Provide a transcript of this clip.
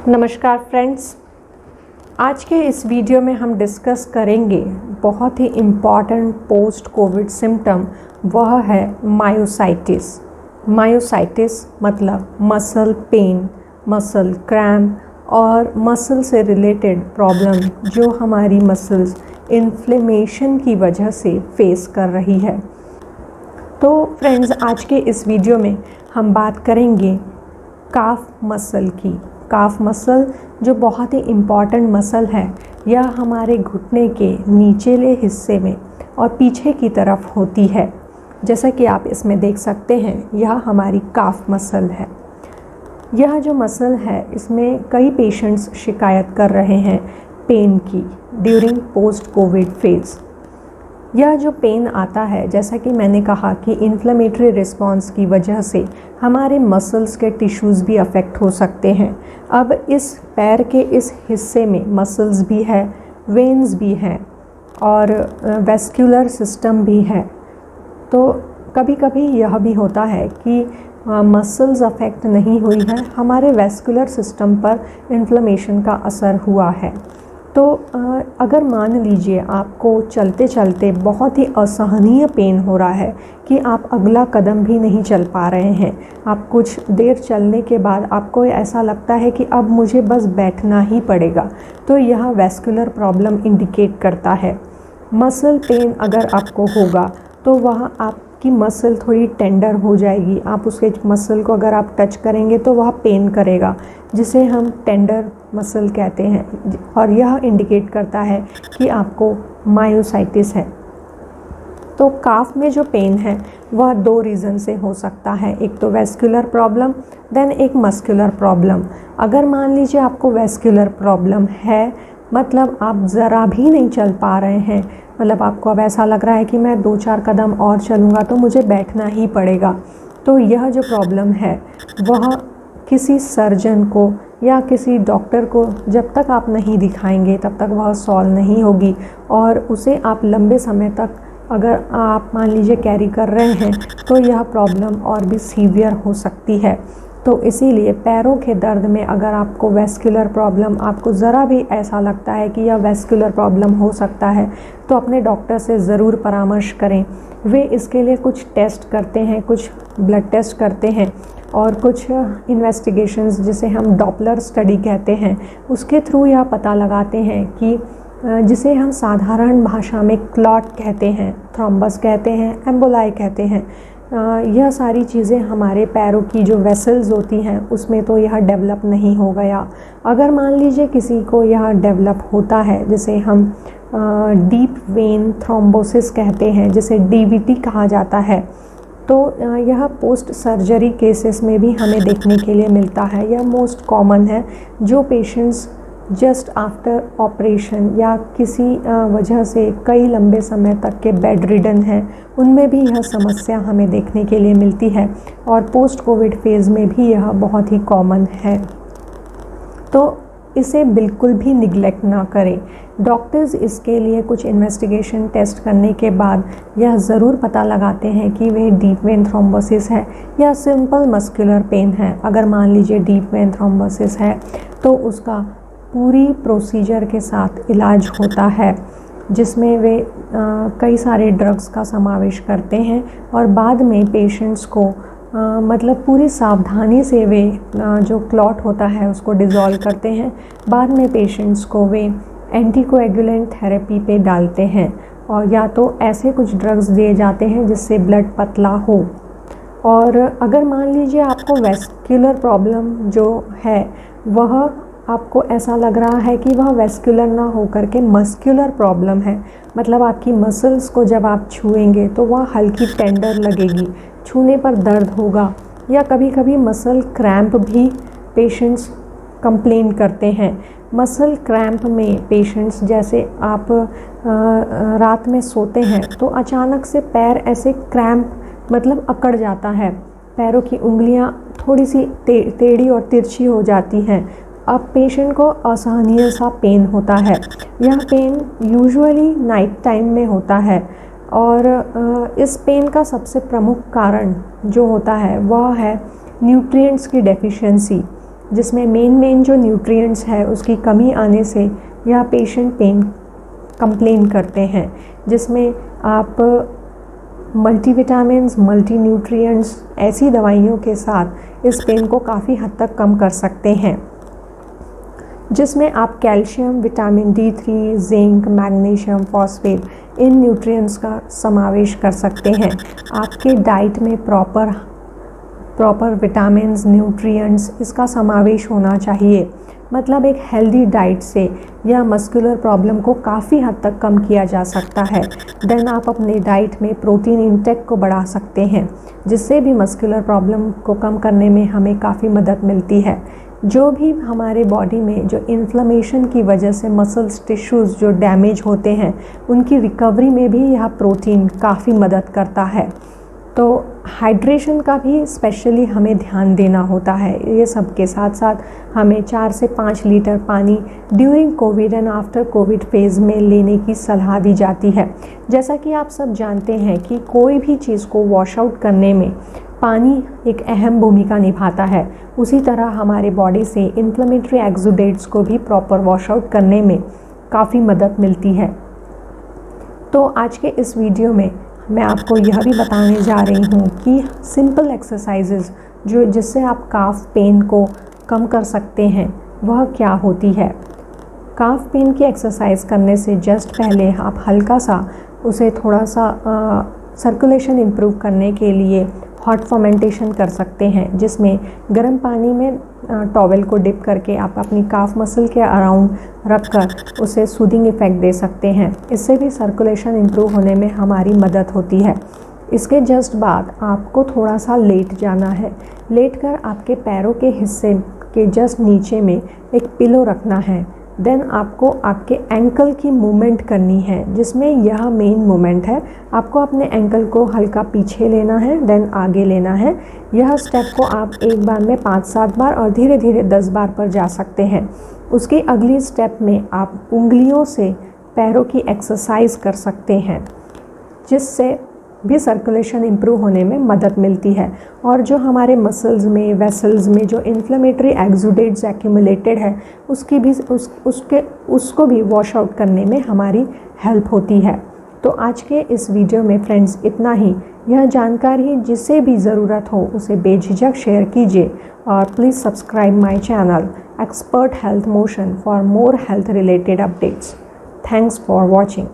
नमस्कार फ्रेंड्स, आज के इस वीडियो में हम डिस्कस करेंगे बहुत ही इम्पॉर्टेंट पोस्ट कोविड सिम्टम। वह है मायोसाइटिस। मायोसाइटिस मतलब मसल पेन, मसल क्रैम्प और मसल से रिलेटेड प्रॉब्लम जो हमारी मसल्स इन्फ्लेमेशन की वजह से फेस कर रही है। तो फ्रेंड्स, आज के इस वीडियो में हम बात करेंगे काफ मसल की। काफ मसल जो बहुत ही इम्पॉर्टेंट मसल है, यह हमारे घुटने के निचले हिस्से में और पीछे की तरफ होती है। जैसा कि आप इसमें देख सकते हैं, यह हमारी काफ मसल है। यह जो मसल है, इसमें कई पेशेंट्स शिकायत कर रहे हैं पेन की ड्यूरिंग पोस्ट कोविड फेज़। यह जो पेन आता है, जैसा कि मैंने कहा कि इन्फ्लेमेटरी रिस्पॉन्स की वजह से हमारे मसल्स के टिश्यूज़ भी अफेक्ट हो सकते हैं। अब इस पैर के इस हिस्से में मसल्स भी है, वेन्स भी हैं और वेस्कुलर सिस्टम भी है। तो कभी कभी यह भी होता है कि मसल्स अफेक्ट नहीं हुई है, हमारे वेस्कुलर सिस्टम पर इन्फ्लेमेशन का असर हुआ है। तो अगर मान लीजिए आपको चलते चलते बहुत ही असहनीय पेन हो रहा है कि आप अगला कदम भी नहीं चल पा रहे हैं, आप कुछ देर चलने के बाद आपको ऐसा लगता है कि अब मुझे बस बैठना ही पड़ेगा, तो यह वेस्कुलर प्रॉब्लम इंडिकेट करता है। मसल पेन अगर आपको होगा तो वह आपकी मसल थोड़ी टेंडर हो जाएगी। आप उसके मसल को अगर आप टच करेंगे तो वह पेन करेगा, जिसे हम टेंडर मसल कहते हैं, और यह इंडिकेट करता है कि आपको मायोसाइटिस है। तो काफ में जो पेन है वह दो रीज़न से हो सकता है, एक तो वेस्कुलर प्रॉब्लम, देन एक मस्कुलर प्रॉब्लम। अगर मान लीजिए आपको वेस्कुलर प्रॉब्लम है, मतलब आप ज़रा भी नहीं चल पा रहे हैं, मतलब आपको अब ऐसा लग रहा है कि मैं 2-4 कदम और चलूँगा तो मुझे बैठना ही पड़ेगा, तो यह जो प्रॉब्लम है वह किसी सर्जन को या किसी डॉक्टर को जब तक आप नहीं दिखाएंगे तब तक वह सॉल्व नहीं होगी, और उसे आप लंबे समय तक अगर आप मान लीजिए कैरी कर रहे हैं तो यह प्रॉब्लम और भी सीवियर हो सकती है। तो इसीलिए पैरों के दर्द में अगर आपको वेस्कुलर प्रॉब्लम, आपको ज़रा भी ऐसा लगता है कि यह वेस्कुलर प्रॉब्लम हो सकता है, तो अपने डॉक्टर से ज़रूर परामर्श करें। वे इसके लिए कुछ टेस्ट करते हैं, कुछ ब्लड टेस्ट करते हैं और कुछ इन्वेस्टिगेशंस जिसे हम डॉपलर स्टडी कहते हैं, उसके थ्रू यह पता लगाते हैं कि जिसे हम साधारण भाषा में क्लॉट कहते हैं, थ्रोम्बस कहते हैं, एम्बोलाई कहते हैं, यह सारी चीज़ें हमारे पैरों की जो वेसल्स होती हैं उसमें तो यह डेवलप नहीं हो गया। अगर मान लीजिए किसी को यह डेवलप होता है, जिसे हम डीप वेन थ्रोम्बोसिस कहते हैं, जिसे डीवीटी कहा जाता है, तो यह पोस्ट सर्जरी केसेस में भी हमें देखने के लिए मिलता है। यह मोस्ट कॉमन है। जो पेशेंट्स जस्ट आफ्टर ऑपरेशन या किसी वजह से कई लंबे समय तक के बेड रिडन हैं, उनमें भी यह समस्या हमें देखने के लिए मिलती है, और पोस्ट कोविड फेज़ में भी यह बहुत ही कॉमन है। तो इसे बिल्कुल भी निगलेक्ट ना करें। डॉक्टर्स इसके लिए कुछ इन्वेस्टिगेशन टेस्ट करने के बाद यह ज़रूर पता लगाते हैं कि वह डीप वेन थ्रोम्बोसिस है या सिंपल मस्कुलर पेन है। अगर मान लीजिए डीप वेन थ्रोम्बोसिस है तो उसका पूरी प्रोसीजर के साथ इलाज होता है, जिसमें वे कई सारे ड्रग्स का समावेश करते हैं, और बाद में पेशेंट्स को मतलब पूरी सावधानी से वे जो क्लॉट होता है उसको डिज़ोल्व करते हैं। बाद में पेशेंट्स को वे एंटीकोएगुलेंट थेरेपी पे डालते हैं, और या तो ऐसे कुछ ड्रग्स दिए जाते हैं जिससे ब्लड पतला हो। और अगर मान लीजिए आपको वेस्कुलर प्रॉब्लम जो है वह आपको ऐसा लग रहा है कि वह वेस्कुलर ना होकर के मस्कुलर प्रॉब्लम है, मतलब आपकी मसल्स को जब आप छुएंगे तो वह हल्की टेंडर लगेगी, छूने पर दर्द होगा, या कभी कभी मसल क्रैम्प भी पेशेंट्स कंप्लेन करते हैं। मसल क्रैम्प में पेशेंट्स, जैसे आप रात में सोते हैं तो अचानक से पैर ऐसे क्रैम्प मतलब अकड़ जाता है, पैरों की उंगलियां थोड़ी सी टेढ़ी और तिरछी हो जाती हैं। अब पेशेंट को असहनीय सा पेन होता है। यह पेन यूजुअली नाइट टाइम में होता है, और इस पेन का सबसे प्रमुख कारण जो होता है वह है न्यूट्रिएंट्स की डेफिशिएंसी। जिसमें मेन जो न्यूट्रिएंट्स है उसकी कमी आने से यह पेशेंट पेन कंप्लेन करते हैं, जिसमें आप मल्टीविटामिन्स, मल्टी न्यूट्रिएंट्स ऐसी दवाइयों के साथ इस पेन को काफ़ी हद तक कम कर सकते हैं, जिसमें आप calcium, vitamin D3, zinc, magnesium, phosphate इन न्यूट्रिएंट्स का समावेश कर सकते हैं। आपके डाइट में प्रॉपर विटामिन्स, न्यूट्रिएंट्स इसका समावेश होना चाहिए। मतलब एक हेल्दी डाइट से यह मस्कुलर प्रॉब्लम को काफ़ी हद तक कम किया जा सकता है। देन आप अपने डाइट में प्रोटीन इंटेक को बढ़ा सकते हैं, जिससे भी मस्कुलर प्रॉब्लम को कम करने में हमें काफ़ी मदद मिलती है। जो भी हमारे बॉडी में जो इन्फ्लेमेशन की वजह से मसल्स, टिश्यूज़ जो डैमेज होते हैं, उनकी रिकवरी में भी यह प्रोटीन काफ़ी मदद करता है। तो हाइड्रेशन का भी स्पेशली हमें ध्यान देना होता है। ये सब के साथ साथ हमें 4 से 5 लीटर पानी during Covid and after Covid phase में लेने की सलाह दी जाती है। जैसा कि आप सब जानते हैं कि कोई भी चीज़ को वॉश आउट करने में पानी एक अहम भूमिका निभाता है, उसी तरह हमारे बॉडी से इन्फ्लेमेटरी एक्सुडेट्स को भी प्रॉपर वॉश आउट करने में काफ़ी मदद मिलती है। तो आज के इस वीडियो में मैं आपको यह भी बताने जा रही हूँ कि सिंपल एक्सरसाइजेज जिससे आप काफ पेन को कम कर सकते हैं वह क्या होती है। काफ पेन की एक्सरसाइज करने से जस्ट पहले आप हल्का सा उसे थोड़ा सा सर्कुलेशन इम्प्रूव करने के लिए हॉट फर्मेंटेशन कर सकते हैं, जिसमें गर्म पानी में टॉवेल को डिप करके आप अपनी काफ मसल के अराउंड रखकर उसे सूदिंग इफ़ेक्ट दे सकते हैं। इससे भी सर्कुलेशन इम्प्रूव होने में हमारी मदद होती है। इसके जस्ट बाद आपको थोड़ा सा लेट जाना है। लेट कर आपके पैरों के हिस्से के जस्ट नीचे में एक पिलो रखना है। देन आपको आपके एंकल की मूवमेंट करनी है, जिसमें यह मेन मूवमेंट है। आपको अपने एंकल को हल्का पीछे लेना है, देन आगे लेना है। यह स्टेप को आप एक बार में 5-7 बार और धीरे धीरे 10 बार पर जा सकते हैं। उसकी अगली स्टेप में आप उंगलियों से पैरों की एक्सरसाइज कर सकते हैं, जिससे भी सर्कुलेशन इम्प्रूव होने में मदद मिलती है। और जो हमारे मसल्स में, वेसल्स में जो इन्फ्लेमेटरी एक्सुडेट्स एक्यूमुलेटेड है उसको भी वॉश आउट करने में हमारी हेल्प होती है। तो आज के इस वीडियो में फ्रेंड्स इतना ही। यह जानकारी जिसे भी ज़रूरत हो उसे बेझिझक शेयर कीजिए और please subscribe my channel expert health motion for more health related updates. Thanks for watching.